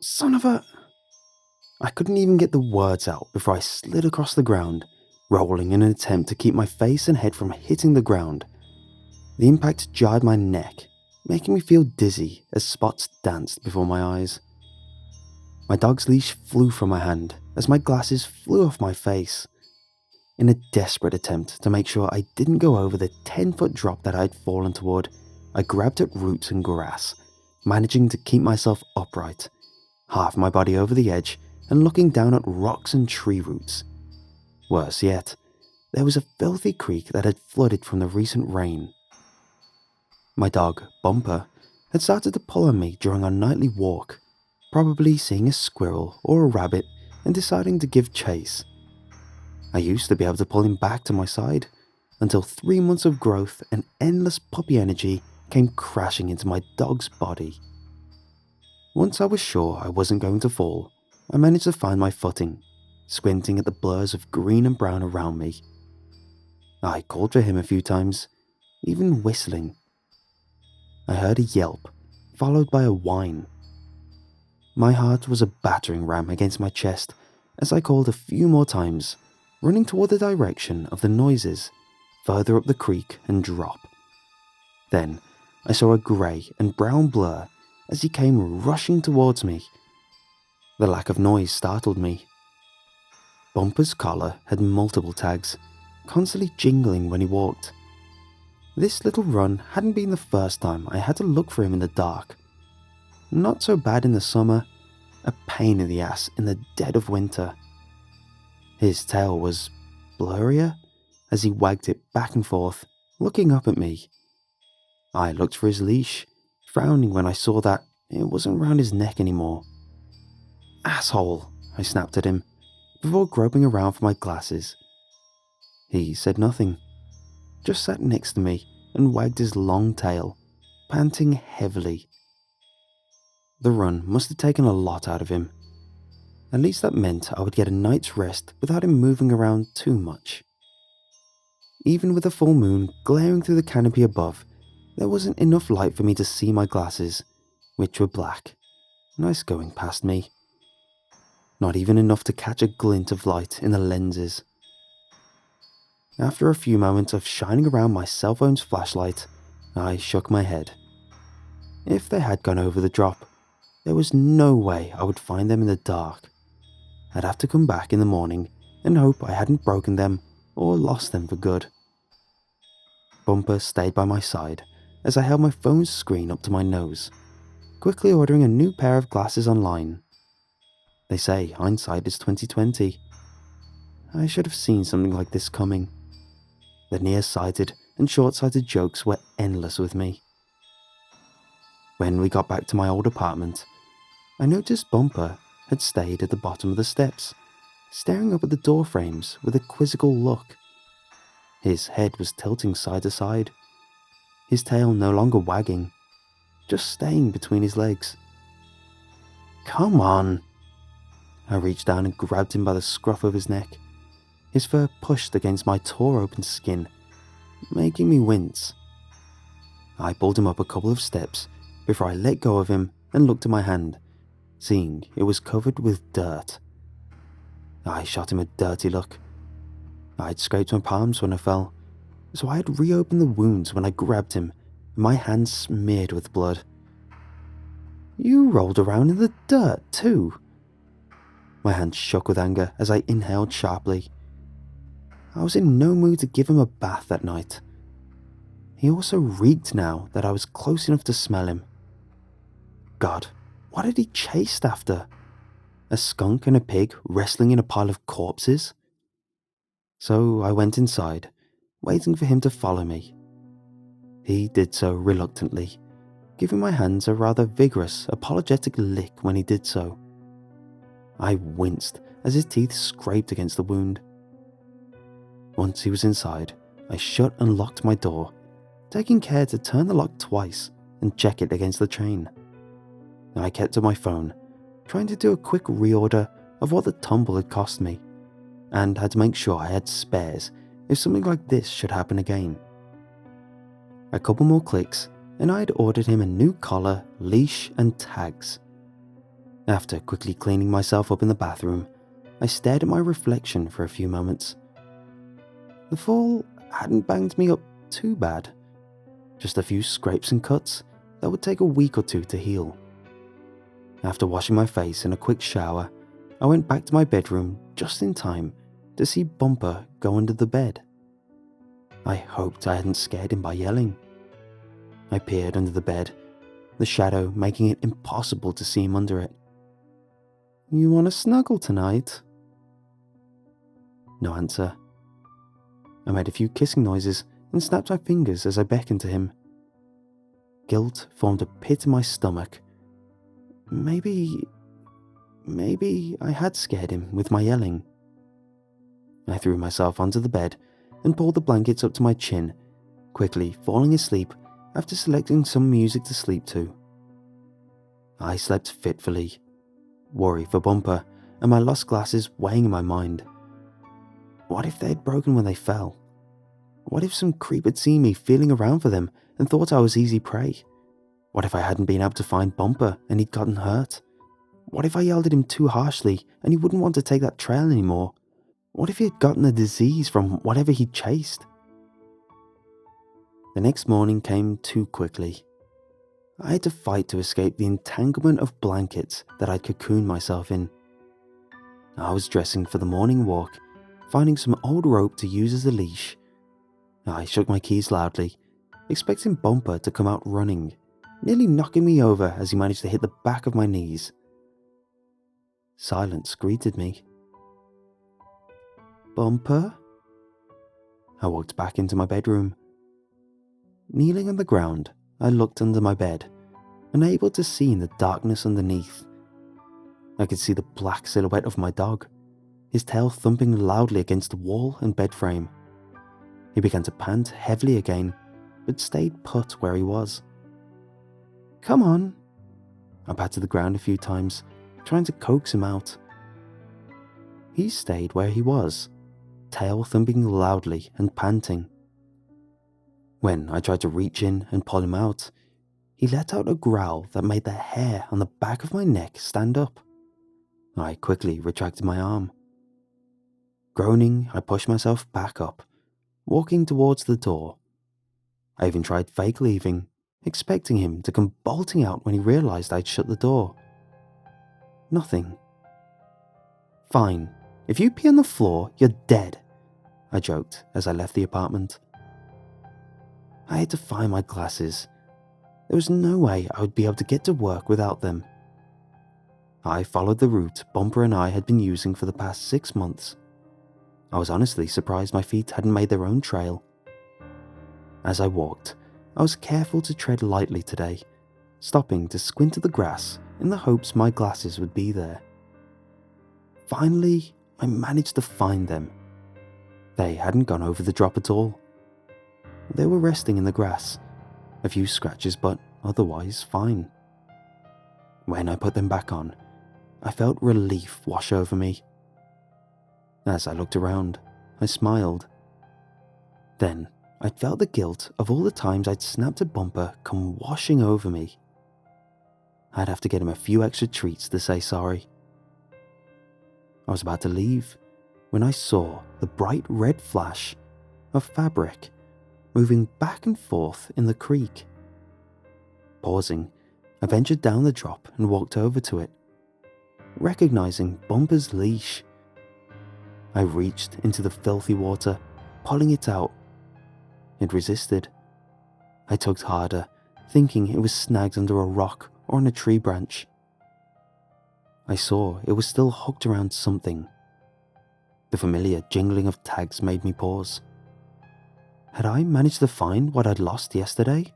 Son of a... I couldn't even get the words out before I slid across the ground, rolling in an attempt to keep my face and head from hitting the ground. The impact jarred my neck, making me feel dizzy as spots danced before my eyes. My dog's leash flew from my hand as my glasses flew off my face. In a desperate attempt to make sure I didn't go over the 10-foot drop that I'd fallen toward, I grabbed at roots and grass, managing to keep myself upright, half my body over the edge and looking down at rocks and tree roots. Worse yet, there was a filthy creek that had flooded from the recent rain. My dog, Bumper, had started to pull on me during our nightly walk, probably seeing a squirrel or a rabbit and deciding to give chase. I used to be able to pull him back to my side, until 3 months of growth and endless puppy energy came crashing into my dog's body. Once I was sure I wasn't going to fall, I managed to find my footing, squinting at the blurs of green and brown around me. I called for him a few times, even whistling. I heard a yelp, followed by a whine. My heart was a battering ram against my chest as I called a few more times, running toward the direction of the noises, further up the creek and drop. Then I saw a grey and brown blur as he came rushing towards me. The lack of noise startled me. Bumper's collar had multiple tags, constantly jingling when he walked. This little run hadn't been the first time I had to look for him in the dark. Not so bad in the summer, a pain in the ass in the dead of winter. His tail was blurrier as he wagged it back and forth, looking up at me. I looked for his leash, frowning when I saw that it wasn't round his neck anymore. "Asshole," I snapped at him, before groping around for my glasses. He said nothing, just sat next to me and wagged his long tail, panting heavily. The run must have taken a lot out of him. At least that meant I would get a night's rest without him moving around too much. Even with the full moon glaring through the canopy above, there wasn't enough light for me to see my glasses, which were black, nice going past me. Not even enough to catch a glint of light in the lenses. After a few moments of shining around my cell phone's flashlight, I shook my head. If they had gone over the drop, there was no way I would find them in the dark. I'd have to come back in the morning and hope I hadn't broken them or lost them for good. Bumper stayed by my side as I held my phone's screen up to my nose, quickly ordering a new pair of glasses online. They say hindsight is 20/20. I should have seen something like this coming. The nearsighted and short-sighted jokes were endless with me. When we got back to my old apartment, I noticed Bumper had stayed at the bottom of the steps, staring up at the door frames with a quizzical look. His head was tilting side to side, his tail no longer wagging, just staying between his legs. "Come on!" I reached down and grabbed him by the scruff of his neck. His fur pushed against my tore-open skin, making me wince. I pulled him up a couple of steps before I let go of him and looked at my hand, seeing it was covered with dirt. I shot him a dirty look. I'd scraped my palms when I fell, so I had reopened the wounds when I grabbed him, and my hands smeared with blood. "You rolled around in the dirt too." My hand shook with anger as I inhaled sharply. I was in no mood to give him a bath that night. He also reeked now that I was close enough to smell him. God, what had he chased after? A skunk and a pig wrestling in a pile of corpses? So I went inside, waiting for him to follow me. He did so reluctantly, giving my hands a rather vigorous, apologetic lick when he did so. I winced as his teeth scraped against the wound. Once he was inside, I shut and locked my door, taking care to turn the lock twice and check it against the chain. I kept to my phone, trying to do a quick reorder of what the tumble had cost me, and had to make sure I had spares if something like this should happen again. A couple more clicks and I had ordered him a new collar, leash and tags. After quickly cleaning myself up in the bathroom, I stared at my reflection for a few moments. The fall hadn't banged me up too bad, just a few scrapes and cuts that would take a week or two to heal. After washing my face in a quick shower, I went back to my bedroom just in time to see Bumper go under the bed. I hoped I hadn't scared him by yelling. I peered under the bed, the shadow making it impossible to see him under it. "You want to snuggle tonight?" No answer. I made a few kissing noises and snapped my fingers as I beckoned to him. Guilt formed a pit in my stomach. Maybe I had scared him with my yelling. I threw myself onto the bed and pulled the blankets up to my chin, quickly falling asleep after selecting some music to sleep to. I slept fitfully, worry for Bumper and my lost glasses weighing in my mind. What if they had broken when they fell? What if some creep had seen me feeling around for them and thought I was easy prey? What if I hadn't been able to find Bumper and he'd gotten hurt? What if I yelled at him too harshly and he wouldn't want to take that trail anymore? What if he had gotten a disease from whatever he'd chased? The next morning came too quickly. I had to fight to escape the entanglement of blankets that I'd cocooned myself in. I was dressing for the morning walk, finding some old rope to use as a leash. I shook my keys loudly, expecting Bumper to come out running, nearly knocking me over as he managed to hit the back of my knees. Silence greeted me. "Bumper?" I walked back into my bedroom. Kneeling on the ground, I looked under my bed, unable to see in the darkness underneath. I could see the black silhouette of my dog, his tail thumping loudly against the wall and bed frame. He began to pant heavily again, but stayed put where he was. "Come on." I patted the ground a few times, trying to coax him out. He stayed where he was, tail thumping loudly and panting. When I tried to reach in and pull him out, he let out a growl that made the hair on the back of my neck stand up. I quickly retracted my arm. Groaning, I pushed myself back up, walking towards the door. I even tried fake leaving, expecting him to come bolting out when he realized I'd shut the door. Nothing. "Fine, if you pee on the floor, you're dead," I joked as I left the apartment. I had to find my glasses. There was no way I would be able to get to work without them. I followed the route Bumper and I had been using for the past 6 months. I was honestly surprised my feet hadn't made their own trail. As I walked, I was careful to tread lightly today, stopping to squint at the grass in the hopes my glasses would be there. Finally, I managed to find them. They hadn't gone over the drop at all. They were resting in the grass, a few scratches but otherwise fine. When I put them back on, I felt relief wash over me. As I looked around, I smiled. Then I felt the guilt of all the times I'd snapped a Bumper come washing over me. I'd have to get him a few extra treats to say sorry. I was about to leave when I saw the bright red flash of fabric moving back and forth in the creek. Pausing, I ventured down the drop and walked over to it, recognizing Bumper's leash. I reached into the filthy water, pulling it out. It resisted. I tugged harder, thinking it was snagged under a rock or on a tree branch. I saw it was still hooked around something. The familiar jingling of tags made me pause. Had I managed to find what I'd lost yesterday?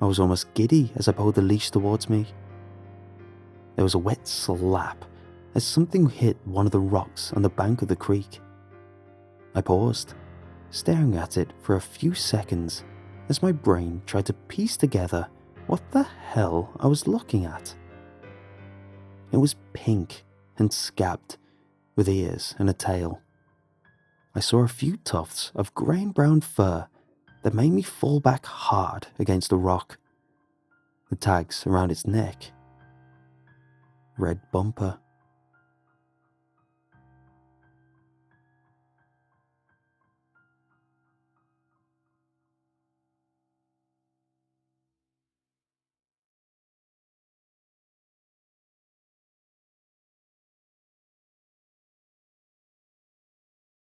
I was almost giddy as I pulled the leash towards me. There was a wet slap as something hit one of the rocks on the bank of the creek. I paused, staring at it for a few seconds as my brain tried to piece together what the hell I was looking at. It was pink and scabbed, with ears and a tail. I saw a few tufts of grey and brown fur that made me fall back hard against the rock. The tags around its neck. red bumper.